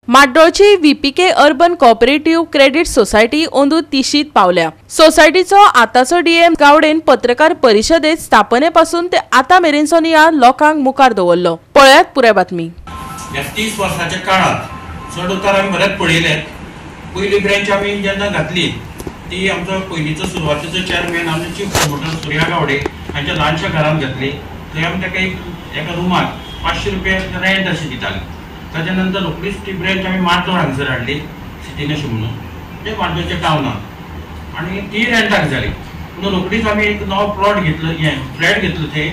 माड्डोळची व्हीपीके urban cooperative credit society अंदू तिशीत पावल्या। सोसायटीचो आताचो DM गावडेन पत्रकार परिशदेत स्थापनेपासून ते आता मेरेनचो नियाळ लोकांक मुखार दवरलो। पळयात पुराय बातमी। या 30 वर्षाच्या काळात चढ उतार आमी बरेच पळयले। पहिली ब्रँच आमी जेन्ना घातली ती आमचो पयलीचो सुरवातीचो चेअरमॅन आमचो चीफ प्रमोटर सूर्या गावडे हांच्या ल्हानशा घरांत घातली। थंय आमी ताका एका रूमाक 500 रुपया रेंट अशें दिताले। त्याच्यानंतर रोखडीच ती ब्रँच आमी माड्डोळ हांगसर हाडली सिटीनशी म्हणून ते माड्डोळच्या टाउनात आणि ती रेंटाक जाली। म्हणून रोखडीच आमी एक नवो प्लॉट घेतलो फ्लॅट घेतलो थंय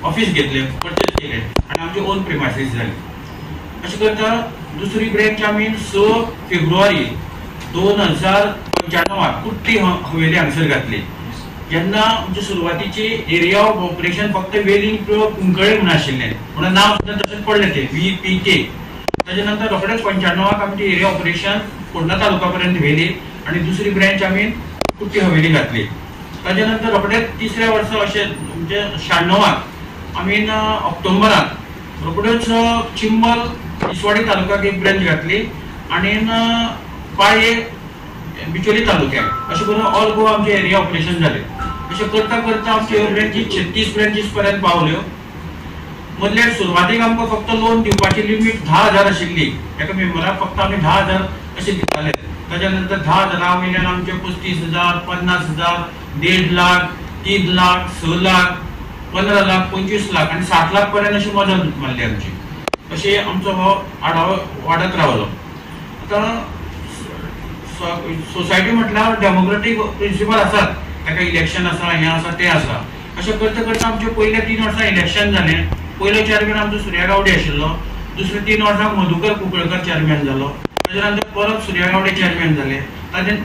ऑफिस घेतले परचेज केले आणि आमची ओन प्रिमायसीस जाली। अशें करता दुसरी ब्रँच आमी 6 फेब्रुवारी 2095 कुट्टी हवेली हांगसर घातली। जेन्ना आमची सुरवातीची एरिया ऑफ ऑपरेशन फक्त वेलिंग किंवा कुंकळे म्हणून आशिल्लें म्हणून नांव सुद्दां तशेंच पडलें ते VPK। त्याच्यानंतर रोखडेच 95 आमची एरिया ऑपरेशन फोंडा तालुकापर्यंत व्हेली आणि दुसरी ब्रँच आमी कुट्टी हवेली घातली। त्याच्यानंतर रोखडेच तिसऱ्या वर्सा अशें म्हणजे 96 आमी ऑक्टोबरात रोखडेच चिंबल इसवाडी तालुक्यात एक ब्रँच घातली आणि पाळये बिचोली तालुक्यात अशें करून ऑल गोवा आमचे एरिया ऑपरेशन जाले। अशें करता करता आमचे ब्रँची 36 ब्रँचीस पर्यंत पावल्यो। मदल्या सुरवातीक आमकां फक्त लोन दिवपाची लिमीट 10,000 आशिल्ली। एका मेंबराक फक्त आमी 10,000 अशें दिताले। त्याच्यानंतर 10,000 वयल्यान आमचे 35,000 50,000 1.5 लाख 3 लाख 6 लाख 15 लाख 25 लाख आणि 7 लाख पर्यंत अशी मदत मारली आमची। अशें आमचो हो आढावो वाडत रावलो। आतां सोसायटी म्हटल्यार डेमोक्रेटीक प्रिंसिपल आसात, ताका इलेक्शन आसा हें आसा तें आसा। अशें करता करता आमचे पयले 3 वर्सां इलेक्शन जालें। पयलो चेअरमॅन आमचो सूर्या गावडे आशिल्लो, दुसरे 3 वर्सांक मधुकर कुंकळकर चेअरमॅन जालो, त्याच्यानंतर परत सूर्या गावडे चेअरमॅन जाले।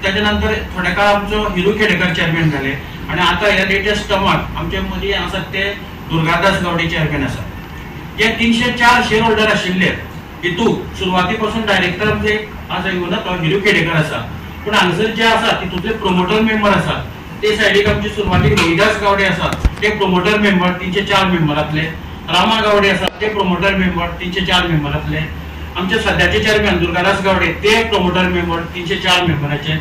त्याच्यानंतर थोड्या काळ आमचो हिरू खेडेकर चेअरमॅन जाले आणि आता ह्या लेटेस्ट टर्माक आमचे मदीं आसात ते दुर्गादास गावडे चेअरमॅन आसात। जे 304 शेअर होल्डर आशिल्ले हितूंत सुरवाती पासून डायरेक्टर आमचे आज येवना तो हिरू खेडेकर आसा, पूण हांगसर जे आसा तितूंतले प्रोमोटर मेंबर आसात ते सायडीक आमचे सुरवातीक रोहिदास गावडे आसात ते प्रोमोटर मेंबर 304 मेंबरांतले, रामा गावडे आसात ते प्रोमोटर मेंबर 304 मेंबरांतले, आमचे सध्याचे चेअरमॅन दुर्गादास गावडे ते प्रोमोटर मेंबर 304 मेंबराचे,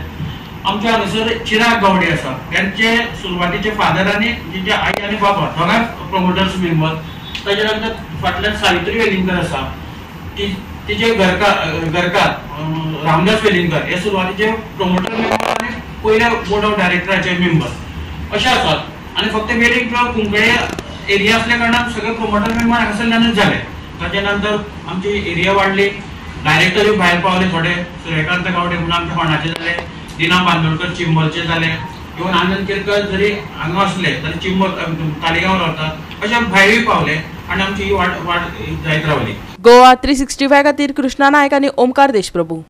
आमचे हांगसर चिराग गावडे आसात त्यांचे सुरवातीचे फादर आणि जे आई आणि बाबा दोगांच प्रोमोटर्स मेंबर। त्याच्यानंतर फाटल्यान सावित्री वेलिंगकर आसा तिचे घरकार रामदास वेलिंगकर हे सुरवातीचे प्रोमोटर मेंबर आणि पयल्या बोर्ड ऑफ डायरेक्टराचे मेंबर अशें आसात। आणि फक्त वेलिंग किंवा कुंकळे एरिया असल्या कारणान सगळे प्रोमोटर मेंबर हांगसरल्यानच झाले। त्याच्यानंतर आमची एरिया वाढली, डायरेक्टर भायर पावले थोडे, सूर्यकांत गावडे म्हणून आमच्या होणाचे जाले, दिना बांदोडकर चिंबलचे जाले, इवन आनंद केरकर जरी हांगा असले तरी चिंबल तालिगांव रावतात अशे भायरूय पावले आणि आमची ही वाड जायत रावली। गोवा 365 खातीर कृष्णा नायक आनी ओमकार देशप्रभू।